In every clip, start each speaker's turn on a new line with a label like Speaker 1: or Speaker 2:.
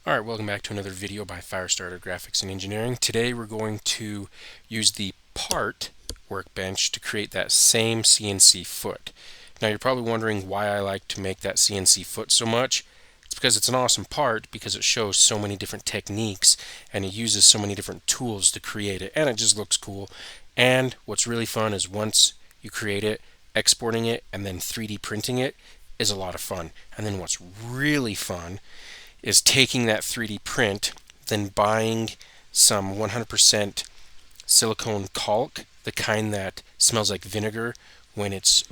Speaker 1: Alright, welcome back to another video by Firestarter Graphics and Engineering. Today we're going to use the part workbench to create that same CNC foot. Now you're probably wondering why I like to make that CNC foot so much. It's because it's an awesome part because it shows so many different techniques and it uses so many different tools to create it, and it just looks cool. And what's really fun is once you create it, exporting it and then 3D printing it is a lot of fun. And then what's really fun is taking that 3D print, then buying some 100% silicone caulk, the kind that smells like vinegar when it's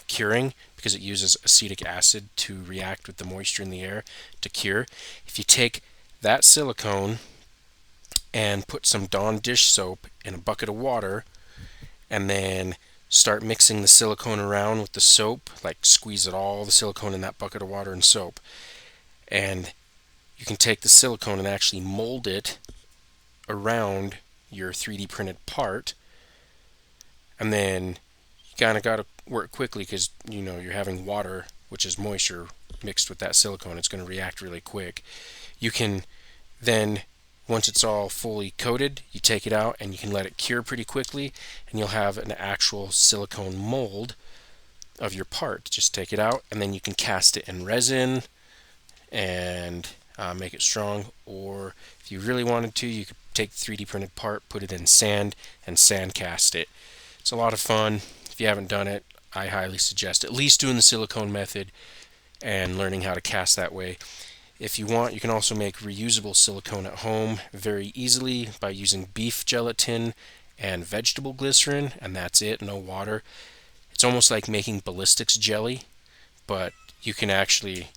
Speaker 1: curing, because it uses acetic acid to react with the moisture in the air to cure. If you take that silicone and put some Dawn dish soap in a bucket of water and then start mixing the silicone around with the soap, like squeeze it all the silicone in that bucket of water and soap, and you can take the silicone and actually mold it around your 3D printed part, and then you kind of got to work quickly because you're having water, which is moisture, mixed with that silicone. It's going to react really quick. You can then, once it's all fully coated, you take it out and you can let it cure pretty quickly, and you'll have an actual silicone mold of your part. Just take it out and then you can cast it in resin and make it strong, or if you really wanted to, you could take the 3D printed part, put it in sand, and sand cast it. It's a lot of fun. If you haven't done it, I highly suggest at least doing the silicone method and learning how to cast that way. If you want, you can also make reusable silicone at home very easily by using beef gelatin and vegetable glycerin, and that's it, no water. It's almost like making ballistics jelly, but you can actually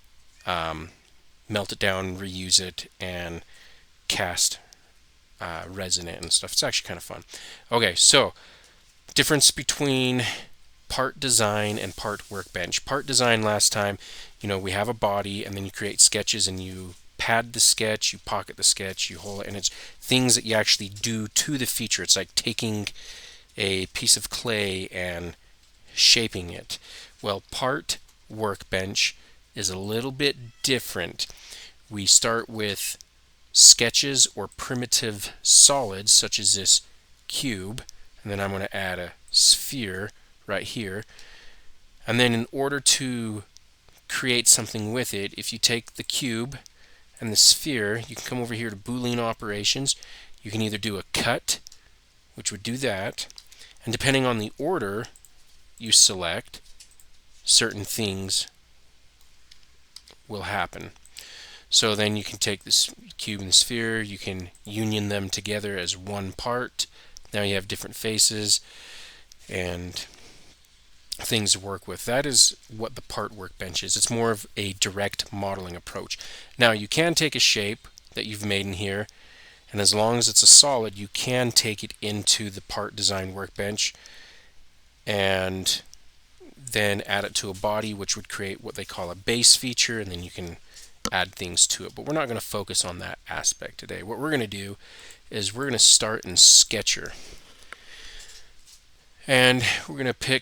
Speaker 1: melt it down, reuse it, and cast resin in it and stuff. It's actually kind of fun. Okay, so difference between part design and part workbench. Part design last time, we have a body and then you create sketches and you pad the sketch, you pocket the sketch, you hold it, and it's things that you actually do to the feature. It's like taking a piece of clay and shaping it. Well, part workbench is a little bit different. We start with sketches or primitive solids such as this cube, and then I'm going to add a sphere right here. And then in order to create something with it, if you take the cube and the sphere, you can come over here to Boolean operations. You can either do a cut, which would do that, and depending on the order you select, certain things will happen. So then you can take this cube and the sphere, you can union them together as one part. Now you have different faces and things to work with. That is what the part workbench is. It's more of a direct modeling approach. Now you can take a shape that you've made in here, and as long as it's a solid, you can take it into the part design workbench and then add it to a body, which would create what they call a base feature, and then you can add things to it. But we're not going to focus on that aspect today. What we're going to do is we're going to start in Sketcher, and we're going to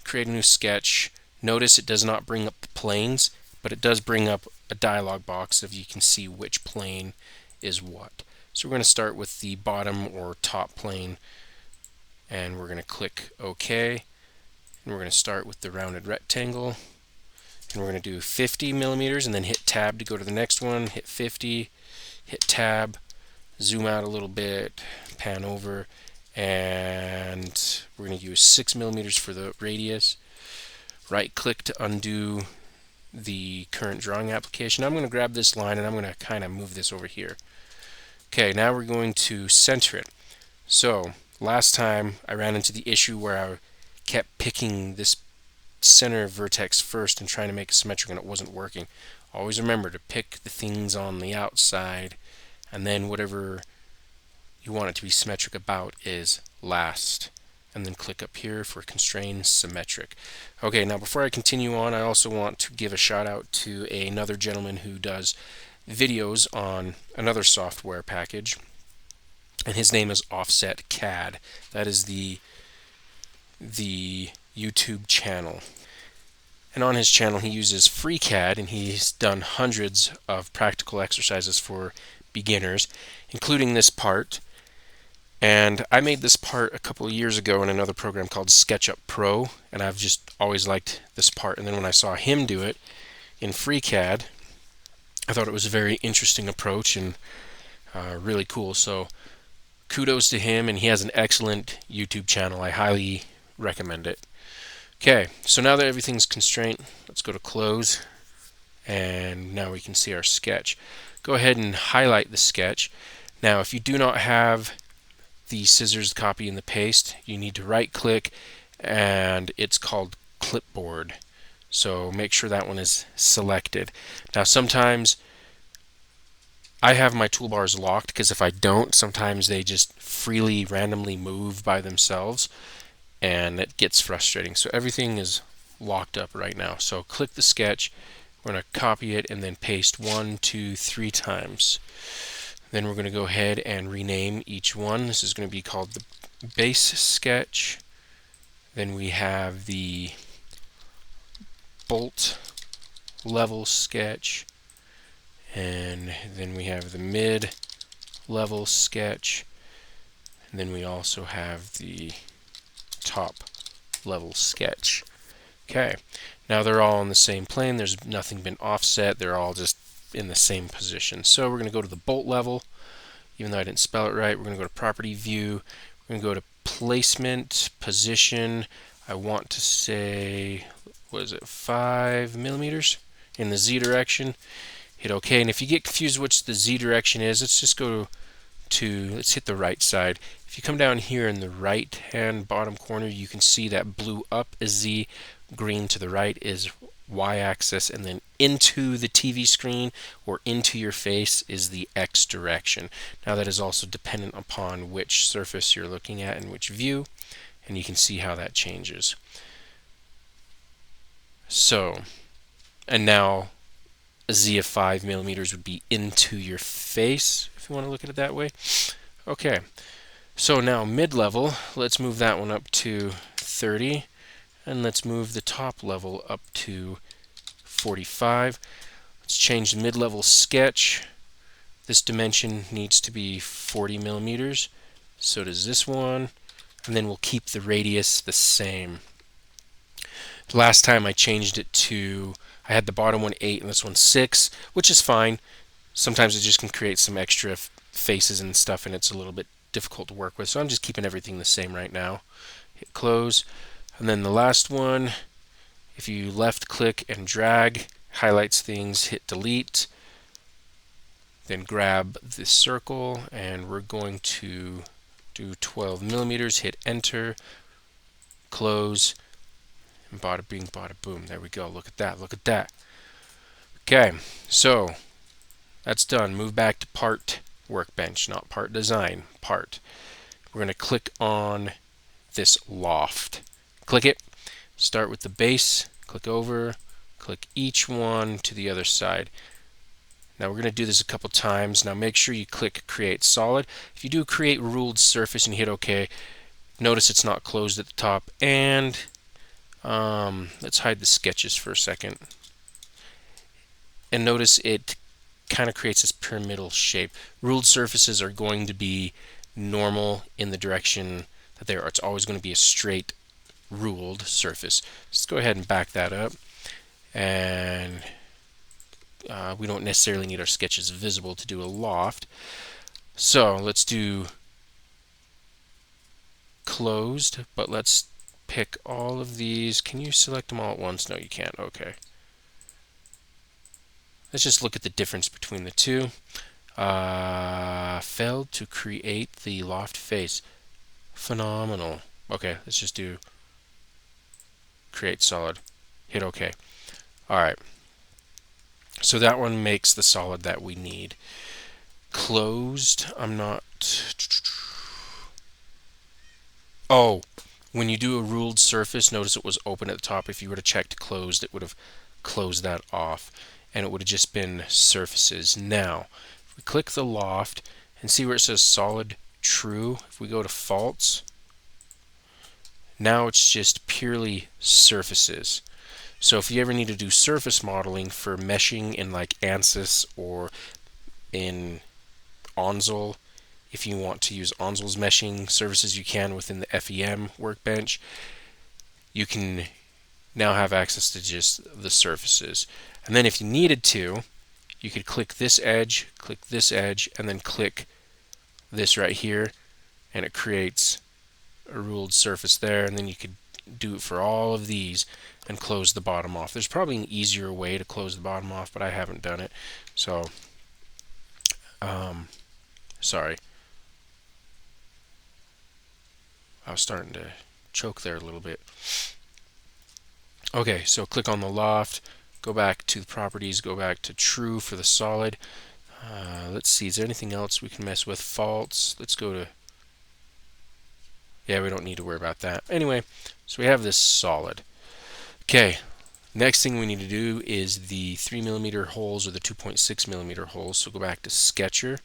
Speaker 1: create a new sketch. Notice it does not bring up the planes, but it does bring up a dialog box if you can see which plane is what. So we're going to start with the bottom or top plane, and we're going to click OK. And we're going to start with the rounded rectangle, and we're going to do 50 millimeters and then hit tab to go to the next one, hit 50, hit tab, zoom out a little bit, pan over, and we're going to use 6 millimeters for the radius. Right click to undo the current drawing application. I'm going to grab this line and I'm going to kind of move this over here. Okay, now we're going to center it. So last time I ran into the issue where I kept picking this center vertex first and trying to make it symmetric, and it wasn't working. Always remember to pick the things on the outside, and then whatever you want it to be symmetric about is last, and then click up here for constrain symmetric. Okay, now before I continue on, I also want to give a shout out to another gentleman who does videos on another software package, and his name is OffsetCad. That is the YouTube channel. And on his channel he uses FreeCAD, and he's done hundreds of practical exercises for beginners, including this part. And I made this part a couple of years ago in another program called Sketchup Pro, and I've just always liked this part. And then when I saw him do it in FreeCAD, I thought it was a very interesting approach and really cool. So kudos to him, and he has an excellent YouTube channel. I highly recommend it. Okay, so now that everything's constrained, let's go to close, and now we can see our sketch. Go ahead and highlight the sketch. Now if you do not have the scissors, copy, and the paste, you need to right click, and it's called clipboard. So make sure that one is selected. Now sometimes I have my toolbars locked, because if I don't, sometimes they just freely randomly move by themselves, and it gets frustrating. So everything is locked up right now. So click the sketch, we're going to copy it and then paste 1, 2, 3 times. Then we're going to go ahead and rename each one. This is going to be called the base sketch. Then we have the bolt level sketch, and then we have the mid level sketch, and then we also have the top level sketch. Okay, now they're all on the same plane. There's nothing been offset. They're all just in the same position. So we're going to go to the bolt level. Even though I didn't spell it right, we're going to go to property view. We're going to go to placement, position. I want to say, what is it, 5 millimeters in the Z direction. Hit OK. And if you get confused which the Z direction is, let's just go to, let's hit the right side. If you come down here in the right hand bottom corner, you can see that blue up is Z, green to the right is Y-axis, and then into the TV screen or into your face is the X direction. Now that is also dependent upon which surface you're looking at and which view, and you can see how that changes. So, and now a Z of 5 millimeters would be into your face, if you want to look at it that way. Okay, so now mid-level, let's move that one up to 30, and let's move the top level up to 45. Let's change the mid-level sketch. This dimension needs to be 40 millimeters. So does this one, and then we'll keep the radius the same. Last time I changed it to, I had the bottom one 8 and this one 6, which is fine. Sometimes it just can create some extra faces and stuff, and it's a little bit difficult to work with. So I'm just keeping everything the same right now. Hit close. And then the last one, if you left click and drag, highlights things, hit delete. Then grab the circle, and we're going to do 12 millimeters, hit enter, close, and bada bing, bada boom. There we go. Look at that. Look at that. Okay, so that's done. Move back to part workbench, not part design, part. We're going to click on this loft. Click it, start with the base, click over, click each one to the other side. Now we're going to do this a couple times. Now make sure you click create solid. If you do create ruled surface and you hit OK, notice it's not closed at the top. And let's hide the sketches for a second. And notice it kind of creates this pyramidal shape. Ruled surfaces are going to be normal in the direction that they are. It's always going to be a straight ruled surface. Let's go ahead and back that up, and we don't necessarily need our sketches visible to do a loft. So let's do closed, but let's pick all of these. Can you select them all at once? No, you can't. Okay. Let's just look at the difference between the two. Failed to create the loft face. Phenomenal. Okay, let's just do create solid. Hit OK. Alright. So that one makes the solid that we need. Closed, I'm not... Oh, when you do a ruled surface, notice it was open at the top. If you were to check to closed, it would have closed that off, and it would have just been surfaces. Now, if we click the loft and see where it says solid true, if we go to false, now it's just purely surfaces. So if you ever need to do surface modeling for meshing in like ANSYS or in Ondsel, if you want to use Onsel's meshing services, you can within the FEM workbench. You can now have access to just the surfaces. And then if you needed to, you could click this edge, and then click this right here, and it creates a ruled surface there, and then you could do it for all of these and close the bottom off. There's probably an easier way to close the bottom off, but I haven't done it. So, sorry. I was starting to choke there a little bit. Okay, so click on the loft, go back to the properties, go back to true for the solid. Let's see, is there anything else we can mess with? Faults. Let's go to, yeah, we don't need to worry about that. Anyway, so we have this solid. Okay, next thing we need to do is the 3mm holes or the 2.6mm holes. So go back to Sketcher.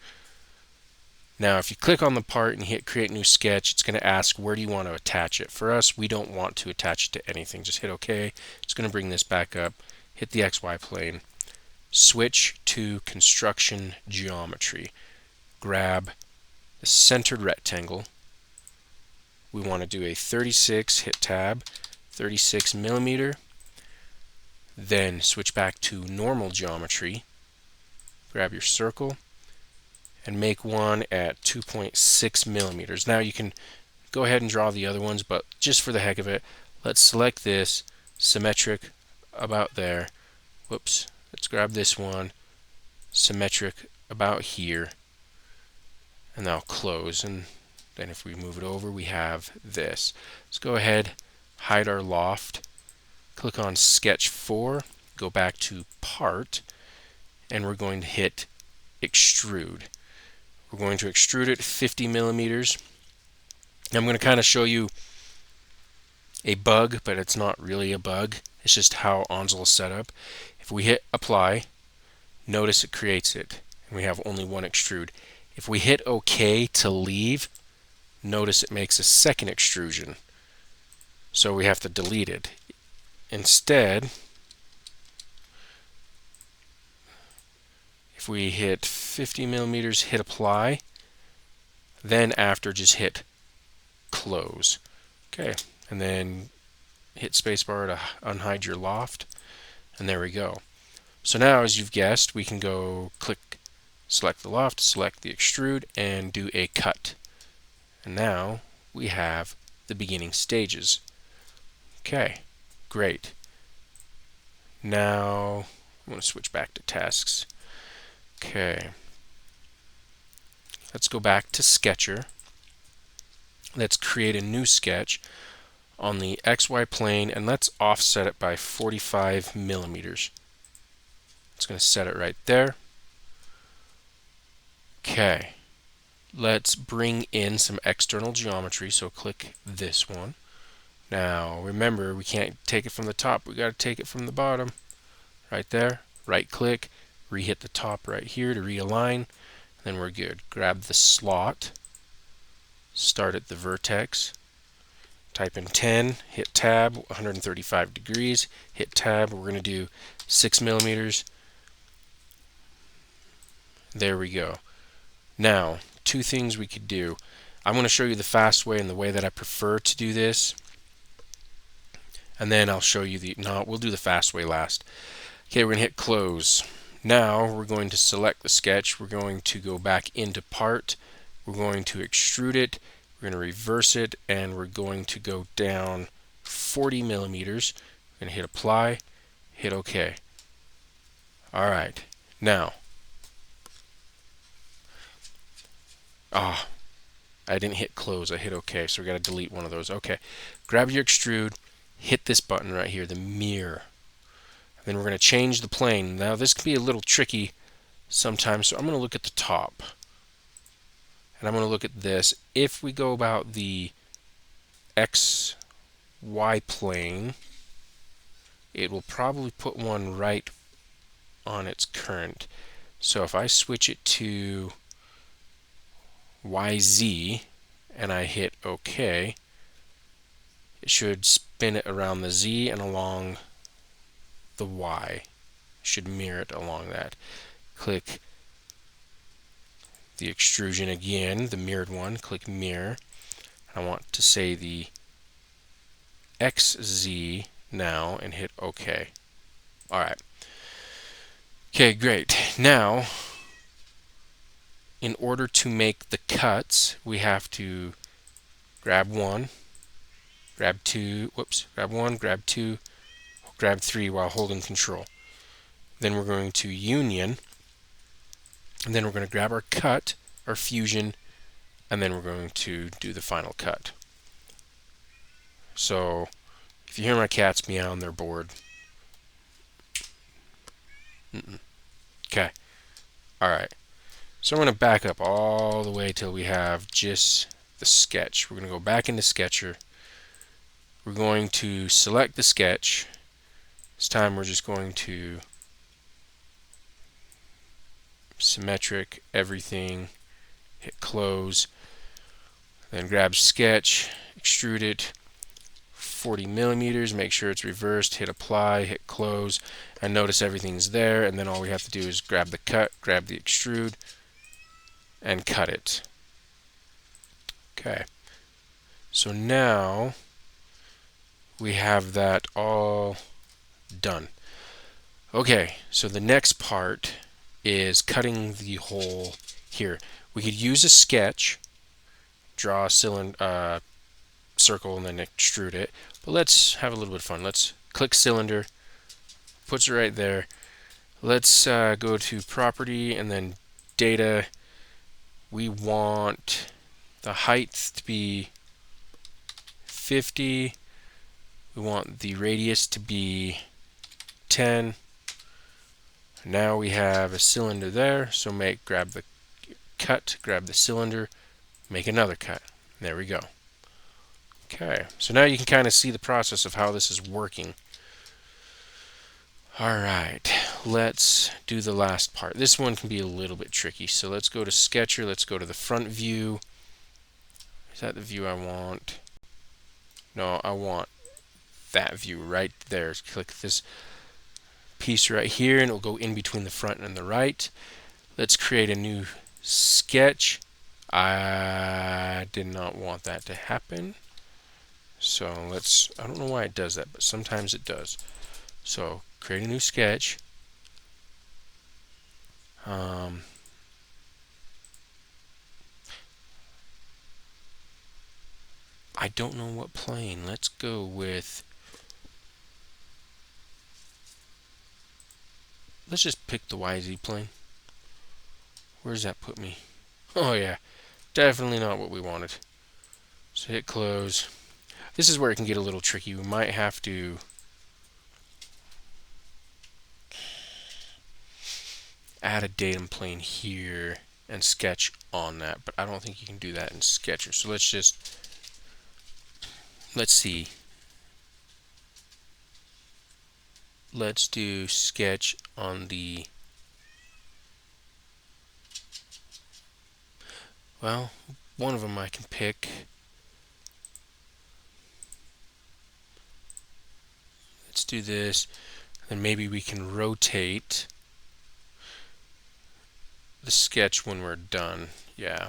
Speaker 1: Now, if you click on the part and hit Create New Sketch, it's going to ask where do you want to attach it. For us, we don't want to attach it to anything. Just hit OK. It's going to bring this back up. Hit the XY plane. Switch to Construction Geometry. Grab the centered rectangle. We want to do a 36, hit Tab, 36mm. Then switch back to Normal Geometry. Grab your circle and make one at 2.6mm. Now you can go ahead and draw the other ones, but just for the heck of it, let's select this, symmetric about there. Whoops, let's grab this one, symmetric about here, and now close. And then if we move it over, we have this. Let's go ahead, hide our loft, click on Sketch 4, go back to Part, and we're going to hit Extrude. We're going to extrude it 50mm. I'm going to kind of show you a bug, but it's not really a bug. It's just how Ondsel is set up. If we hit Apply, notice it creates it, and we have only one extrude. If we hit OK to leave, notice it makes a second extrusion. So we have to delete it. Instead, if we hit 50mm, hit Apply, then after just hit Close. Okay, and then hit spacebar to unhide your loft, and there we go. So now, as you've guessed, we can go click, select the loft, select the extrude, and do a cut. And now we have the beginning stages. Okay, great. Now I'm going to switch back to tasks. Okay, let's go back to Sketcher. Let's create a new sketch on the XY plane, and let's offset it by 45mm. It's going to set it right there. Okay, let's bring in some external geometry, so click this one. Now remember, we can't take it from the top, we got to take it from the bottom. Right there, right click, re-hit the top right here to realign, then we're good. Grab the slot, start at the vertex, type in 10, hit Tab, 135 degrees, hit Tab, we're going to do 6mm. There we go. Now, two things we could do. I'm going to show you the fast way and the way that I prefer to do this, and then I'll show you we'll do the fast way last. Okay, we're going to hit Close. Now we're going to select the sketch, we're going to go back into Part, we're going to extrude it, we're going to reverse it, and we're going to go down 40mm. We're going to hit Apply, hit OK. Alright, now, I didn't hit Close, I hit OK, so we got to delete one of those. Okay, grab your extrude, hit this button right here, the mirror. Then we're going to change the plane. Now this can be a little tricky sometimes, so I'm going to look at the top. And I'm going to look at this. If we go about the XY plane, it will probably put one right on its current. So if I switch it to YZ and I hit OK, it should spin it around the Z and along the Y. Should mirror it along that. Click the extrusion again, the mirrored one. Click mirror. I want to say the XZ now and hit OK. Alright. Okay, great. Now, in order to make the cuts, we have to grab one, grab two, grab one, grab two, grab three while holding control. Then we're going to union, and then we're going to grab our cut, our fusion, and then we're going to do the final cut. So, if you hear my cats meowing, they're bored. Okay. Alright. So I'm going to back up all the way till we have just the sketch. We're going to go back into Sketcher. We're going to select the sketch. This time we're just going to symmetric, everything, hit close, then grab sketch, extrude it 40 millimeters, make sure it's reversed, hit apply, hit close, and notice everything's there, and then all we have to do is grab the cut, grab the extrude, and cut it. Okay, so now we have that all done. Okay, so the next part is cutting the hole here. We could use a sketch, draw a cylinder, circle, and then extrude it. But let's have a little bit of fun. Let's click cylinder, puts it right there. Let's go to property and then data. We want the height to be 50. We want the radius to be 10. Now we have a cylinder there, so grab the cut, grab the cylinder, make another cut. There we go. Okay, so now you can kind of see the process of how this is working. Alright, let's do the last part. This one can be a little bit tricky, so let's go to Sketcher, let's go to the front view. Is that the view I want? No, I want that view right there. Click this piece right here and it'll go in between the front and the right. Let's create a new sketch. I did not want that to happen. So I don't know why it does that, but sometimes it does. So create a new sketch. I don't know what plane. Let's go with, let's just pick the YZ plane. Where does that put me? Oh yeah, definitely not what we wanted. So hit close. This is where it can get a little tricky. We might have to add a datum plane here and sketch on that, but I don't think you can do that in Sketcher. So let's see. Let's do sketch on the, well, one of them I can pick. Let's do this, and maybe we can rotate the sketch when we're done. Yeah.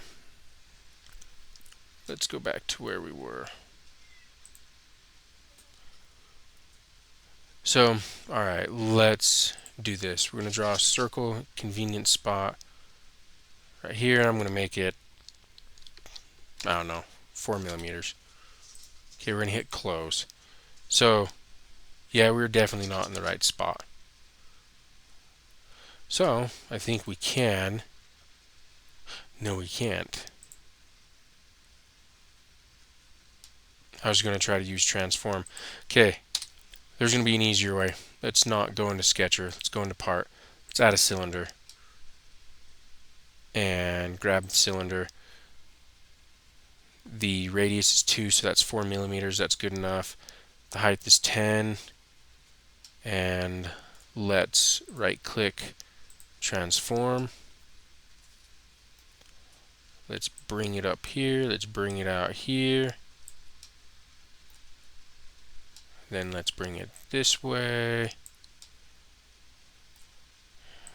Speaker 1: Let's go back to where we were. So, alright, let's do this. We're going to draw a circle, convenient spot right here. I'm going to make it, I don't know, 4 millimeters. Okay, we're going to hit close. So, yeah, we're definitely not in the right spot. So, I think we can. No, we can't. I was going to try to use transform. Okay, there's going to be an easier way. Let's not go into Sketcher. Let's go into part. Let's add a cylinder. And grab the cylinder. The radius is 2, so that's 4 millimeters. That's good enough. The height is 10. And let's right-click, transform. Let's bring it up here. Let's bring it out here. Then let's bring it this way.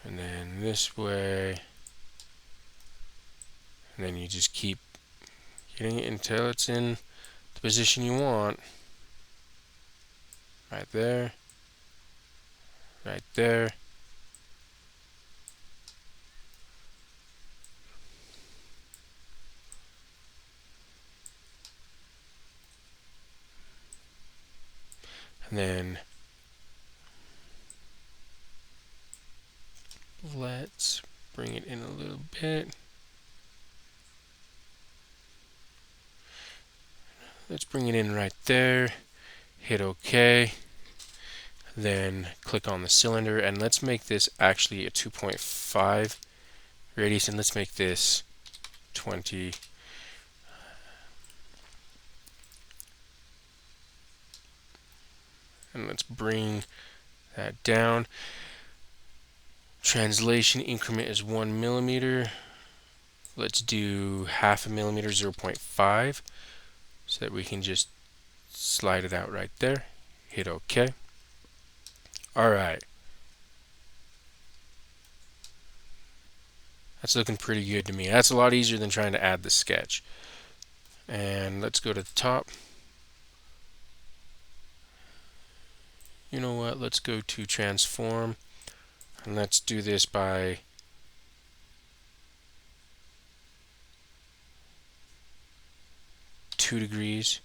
Speaker 1: and then this way, and then you just keep getting it until it's in the position you want. Right there, right there. And then let's bring it in a little bit. Let's bring it in right there. Hit OK. Then click on the cylinder, and let's make this actually a 2.5 radius, and let's make this 20. And let's bring that down. Translation increment is 1 millimeter. Let's do half a millimeter, 0.5, so that we can just slide it out right there. Hit OK. Alright. That's looking pretty good to me. That's a lot easier than trying to add the sketch. And let's go to the top. You know what? Let's go to transform. And let's do this by two degrees.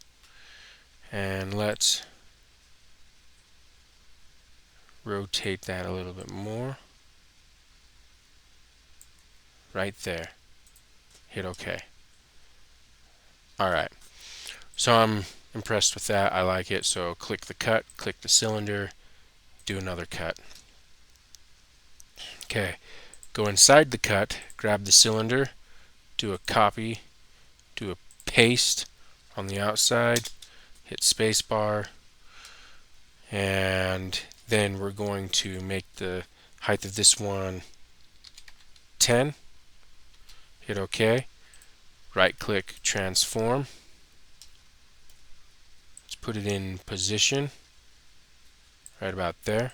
Speaker 1: And let's rotate that a little bit more. Right there. Hit OK. Alright. So I'm impressed with that. I like it. So click the cut, click the cylinder, do another cut. Okay. Go inside the cut, grab the cylinder, do a copy, do a paste on the outside, hit spacebar, and then we're going to make the height of this one 10. Hit OK. Right click, transform. Let's put it in position right about there,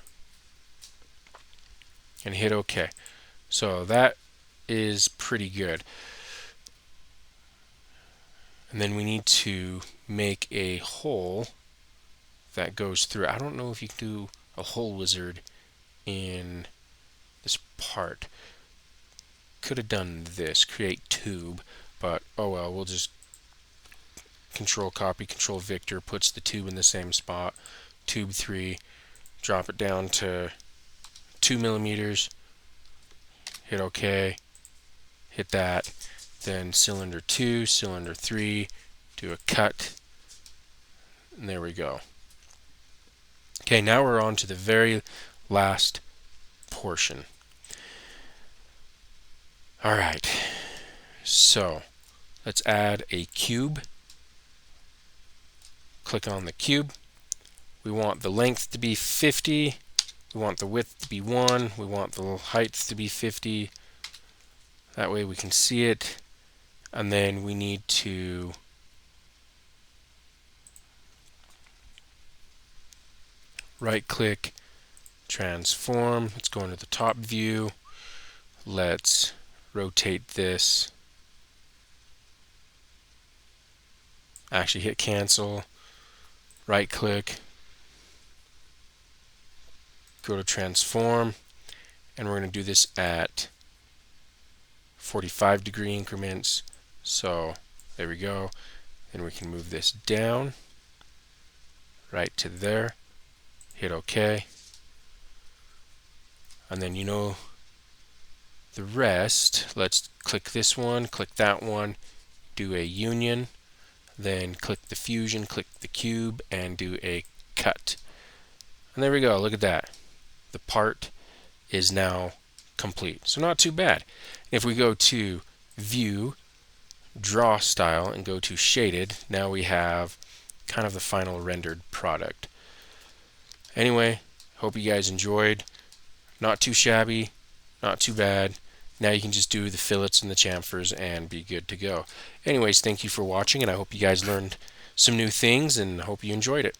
Speaker 1: and hit OK. So that is pretty good. And then we need to make a hole that goes through. I don't know if you can do a hole wizard in this part. Could have done this, create tube, but oh well, we'll just control copy, control Victor, puts the tube in the same spot. Tube 3, drop it down to 2 millimeters, hit OK, hit that, then cylinder 2, cylinder 3, do a cut, and there we go. Okay, now we're on to the very last portion. Alright, so let's add a cube. Click on the cube. We want the length to be 50. We want the width to be 1. We want the height to be 50. That way we can see it. And then we need to right click, transform. Let's go into the top view. Let's rotate this. Actually hit cancel. Right click. Go to transform. And we're going to do this at 45-degree increments. So there we go. Then we can move this down right to there. Hit OK. And then you know the rest. Let's click this one, click that one, do a union, then click the fusion, click the cube, and do a cut. And there we go. Look at that. The part is now complete. So not too bad. If we go to View, Draw Style, and go to Shaded, now we have kind of the final rendered product. Anyway, hope you guys enjoyed. Not too shabby, not too bad. Now you can just do the fillets and the chamfers and be good to go. Anyways, thank you for watching, and I hope you guys learned some new things and hope you enjoyed it.